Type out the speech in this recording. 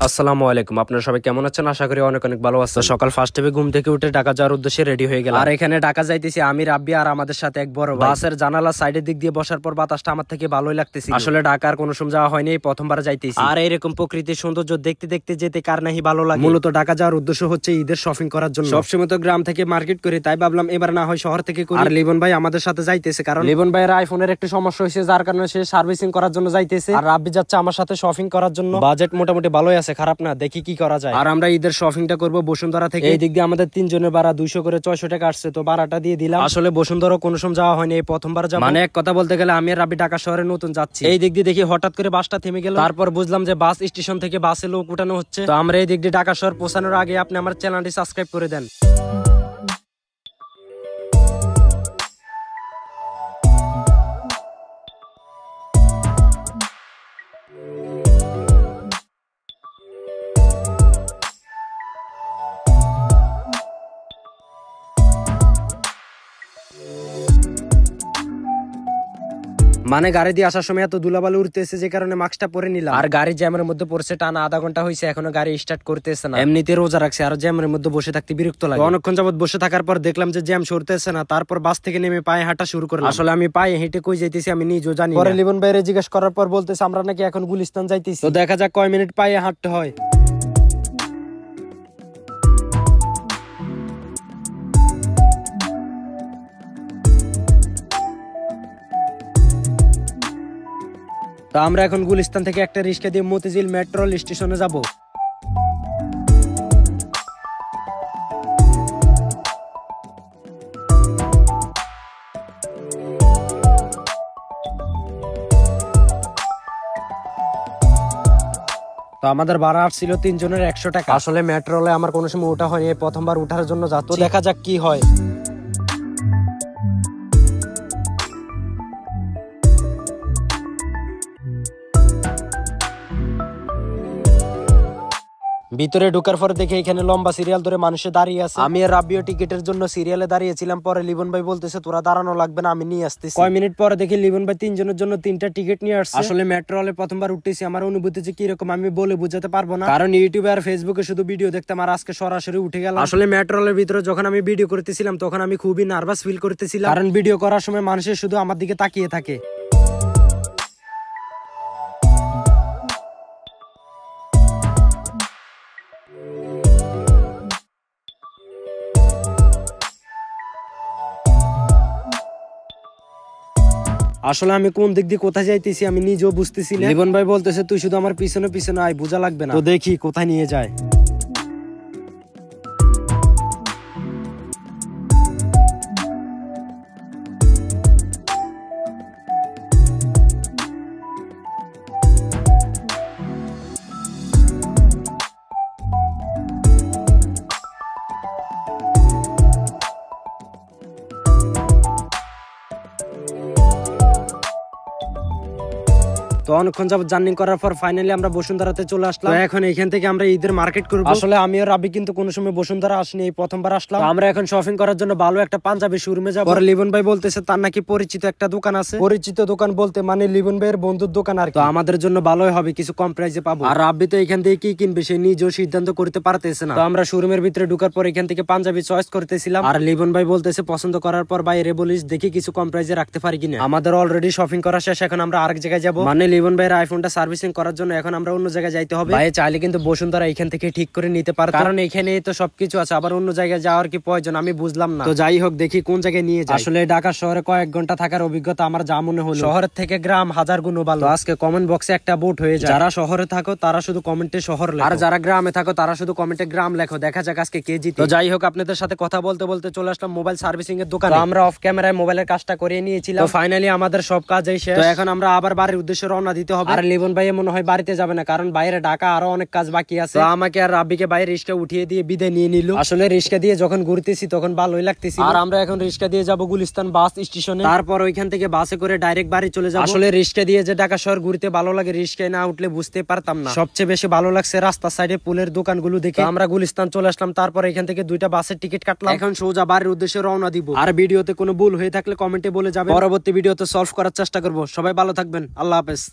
আসসালামু আলাইকুম, আপনারা সবাই কেমন আছেন? আশা করি অনেক অনেক ভালো আছেন। সকাল ফার্স্ট টাইমে ঘুম থেকে উঠে ঢাকা যাওয়ার উদ্দেশ্যে রেডি হয়ে গেলাম। আর এখানে ঢাকা যাইতেছি আমি, রাব্বি আর আমাদের সাথে এক বড় ভাই। বাসের জানালা সাইডের দিক দিয়ে বসার পর বাতাসটা আমার থেকে ভালোই লাগতেছে। আসলে ঢাকার কোনো সময় যাওয়া হয়নি, প্রথমবার যাইতেছি। আর এরকম প্রকৃতির সৌন্দর্য দেখতে দেখতে যেতে কার নাহি ভালো লাগে। মূলত ঢাকা যাওয়ার উদ্দেশ্য হচ্ছে ঈদের শপিং করার জন্য। সবসময় তো গ্রাম থেকে মার্কেট করি, তাই ভাবলাম এবার না হয় শহর থেকে করি। আর লিবন ভাই আমাদের সাথে যাইতেছে, কারণ লিবন ভাইয়ের আইফোনের একটু সমস্যা হয়েছে, যার কারণে সে সার্ভিসিং করার জন্য যাইতেছে। আর রাব্বি যাচ্ছে আমার সাথে শপিং করার জন্য। বাজেট মোটামুটি ভালোই আছে, খারাপ না, দেখি কি করা যায়। আর আমরা ঈদের শপিংটা করবো বসুন্ধরা থেকে। এই দিক দিয়ে আমাদের 3 জনের ভাড়া 200 করে 600 টাকা আসছে, তো ভাড়াটা দিয়ে দিলাম। আসলে বসুন্ধরা কোনো সময় যাওয়া হয়নি, এই প্রথমবার যাবো। মানে এক কথা বলতে গেলে আমি আর রাব্বি ঢাকা শহরে নতুন যাচ্ছি। এই দিক দিয়ে দেখি হঠাৎ করে বাসটা থেমে গেল, তারপর বুঝলাম যে বাস স্টেশন থেকে বাসে লোক উঠানো হচ্ছে। তো আমরা এই দিক দিয়ে ঢাকা শহর পৌঁছানোর আগে আপনি আমার চ্যানেলটি সাবস্ক্রাইব করে দেন। মানে গাড়ি দিয়ে আসার সময় এত ধুলাবালি উঠতেছে, যে কারণে মাস্কটা পরে নিলাম। আর গাড়ি জ্যামের মধ্যে পড়ছে টানা আধা ঘন্টা হয়েছে, এখনো গাড়ি স্টার্ট করতেছে না। এমনিতে রোজা রাখছে, আর জ্যামের মধ্যে বসে থাকতে বিরক্ত লাগে। অনেকক্ষণ যাবত বসে থাকার পর দেখলাম যে জ্যাম সরতেছে না, তারপর বাস থেকে নেমে পায়ে হাঁটা শুরু করলাম। আসলে আমি পায়ে হেঁটে কই যাইতেছি আমি নিজেও জানি। পরে লিবন ভাইরে জিজ্ঞেস করার পর বলতেছে আমরা নাকি এখন গুলিস্তান যাইতেছি। তো দেখা যাক কয় মিনিট পায়ে হাঁটতে হয়। তো আমরা এখন গুলিস্তান থেকে একটা রিক্সা দিয়ে মতিঝিল মেট্রো স্টেশনে যাব। তো আমাদের ভাড়া আসছিল 3 জনের 100 টাকা। আসলে মেট্রোলে আমার কোনো সময় ওঠা হয়নি, প্রথমবার উঠার জন্য যাচ্ছি, দেখা যাক কি হয়। ভিতরে ঢোকার পর দেখে এখানে লম্বা সিরিয়াল ধরে মানুষে দাঁড়িয়ে আছে। আমি আর রাব্বিও টিকেটের জন্য সিরিয়ালে দাঁড়িয়েছিলাম। পরে লিবন ভাই বলতেছে তোরা দাঁড়ানো লাগবে না, আমি নিয়ে আসতেছি। কয় মিনিট পরে দেখি লিবন ভাই 3 জনের জন্য 3টা টিকিট নিয়ে আসছে। আসলে মেট্রোলে প্রথমবার উঠতেছি, আমার অনুভূতি যে কিরকম আমি বলে বুঝাতে পারবো না, কারণ ইউটিউবে আর ফেসবুকে শুধু ভিডিও দেখতাম, আর আজকে সরাসরি উঠে গেলাম। আসলে মেট্রোলের ভিতরে যখন আমি ভিডিও করতেছিলাম তখন আমি খুবই নার্ভাস ফিল করতেছিলাম, কারণ ভিডিও করার সময় মানুষের শুধু আমার দিকে তাকিয়ে থাকে। আসলে আমি কোন দিক দিয়ে কোথায় যাইতেছি আমি নিজেও বুঝতেছি না। লিবন ভাই বলতেছে তুই শুধু আমার পিছনে পিছনে আয়, বোঝা লাগবে না। তো দেখি কোথায় নিয়ে যায়। তো অনেকক্ষণ যাবত জার্নি করার পর ফাইনালি আমরা বসুন্ধরাতে চলে আসলাম। এখন এখান থেকে আমরা ঈদের মার্কেট করব। আসলে আমি আর রাব্বি কিন্তু কোনো সময় বসুন্ধরা আসিনি, এই প্রথমবার আসলাম। আমরা এখন শপিং করার জন্য ভালো একটা পাঞ্জাবি শোরুমে যাব। পরে লিবন ভাই বলতেছে তার নাকি পরিচিত একটা দোকান আছে। পরিচিত দোকান বলতে মানে লিবন ভাইয়ের বন্ধুর দোকান আর কি। তো আমাদের জন্য ভালোই হবে, কিছু কম প্রাইসে পাবো। আর রাব্বি তো এখান থেকে কি কিনবে সে নিজেও সিদ্ধান্ত করতে পারতেছে না। তো আমরা শোরুমের ভিতরে ঢোকার পর এখান থেকে পাঞ্জাবি চয়েস করতেছিলাম। আর লিবন ভাই বলতেছে পছন্দ করার পর বাইরে বলিস দেখি কিছু কম প্রাইসে রাখতে পারি কিনা। আমাদের অলরেডি শপিং করা শেষ, এখন আমরা আরেক জায়গায় যাব। মানে লিবন ভাইয়ের আইফোনটা সার্ভিসিং করার জন্য এখন আমরা অন্য জায়গায় যাইতে হবে। ভাই চাইলে কিন্তু বসুন্ধরা এখান থেকে ঠিক করে নিতে পারে, কারণ এখানে তো সবকিছু আছে, আবার অন্য জায়গায় যাওয়ার কি প্রয়োজন আমি বুঝলাম না। তো যাই হোক দেখি কোন জায়গায় নিয়ে যায়। আসলে ঢাকা শহরে কয়েক ঘন্টা থাকার অভিজ্ঞতা আমার যা মনে হলো, শহরের থেকে গ্রাম হাজার গুণ ভালো। আজকে কমেন্ট বক্সে একটা ভোট হয়ে যায়, যারা শহরে থাকো তারা শুধু কমেন্টে শহর লেখো, আর যারা গ্রামে থাকো তারা শুধু কমেন্টে গ্রাম লেখো। দেখা যাক আজকে কে জিতে। তো যাই হোক আপনাদের সাথে কথা বলতে বলতে চলে আসলাম মোবাইল সার্ভিসিং এর দোকানে। আমরা অফ ক্যামেরায় মোবাইলের কাজটা করিয়ে নিয়েছিলাম। তো ফাইনালি আমাদের সব কাজই শেষ। তো এখন আমরা আবার বাড়ির উদ্দেশ্যে রওনা দিতে হবে। আর লিবন ভাই মনে হয় বাড়িতে যাবে না, কারণ বাইরে ঢাকা আরো অনেক কাজ বাকি আছে। তো আমাকে আর রাব্বিকে বাইরে রিক্সা উঠিয়ে দিয়ে বিদায় নিয়ে নিল। আসলে রিক্সা দিয়ে যখন ঘুরতেছি তখন ভালোই লাগতেছি। আর আমরা এখন রিক্সা দিয়ে যাব গুলিস্তান বাস স্টেশনে, তারপর ওইখান থেকে বাসে করে ডাইরেক্ট বাড়ি চলে যাব। আসলে রিক্সা দিয়ে যে ঢাকা শহর ঘুরতে ভালো লাগে, রিক্সায় না উঠলে বুঝতে পারতাম না। সবচেয়ে বেশি ভালো লাগছে রাস্তার সাইডে ফুলের দোকানগুলো দেখে। আমরা গুলিস্তান চলে আসলাম, তারপর এখান থেকে 2টা বাসের টিকিট কাটলাম। এখন সোজা বাড়ির উদ্দেশ্যে রওনা দিব। আর ভিডিওতে কোনো ভুল হয়ে থাকলে কমেন্টে বলে যাবে, পরবর্তী ভিডিওতে সলভ করার চেষ্টা করব। সবাই ভালো থাকবেন, আল্লাহ হাফেজ।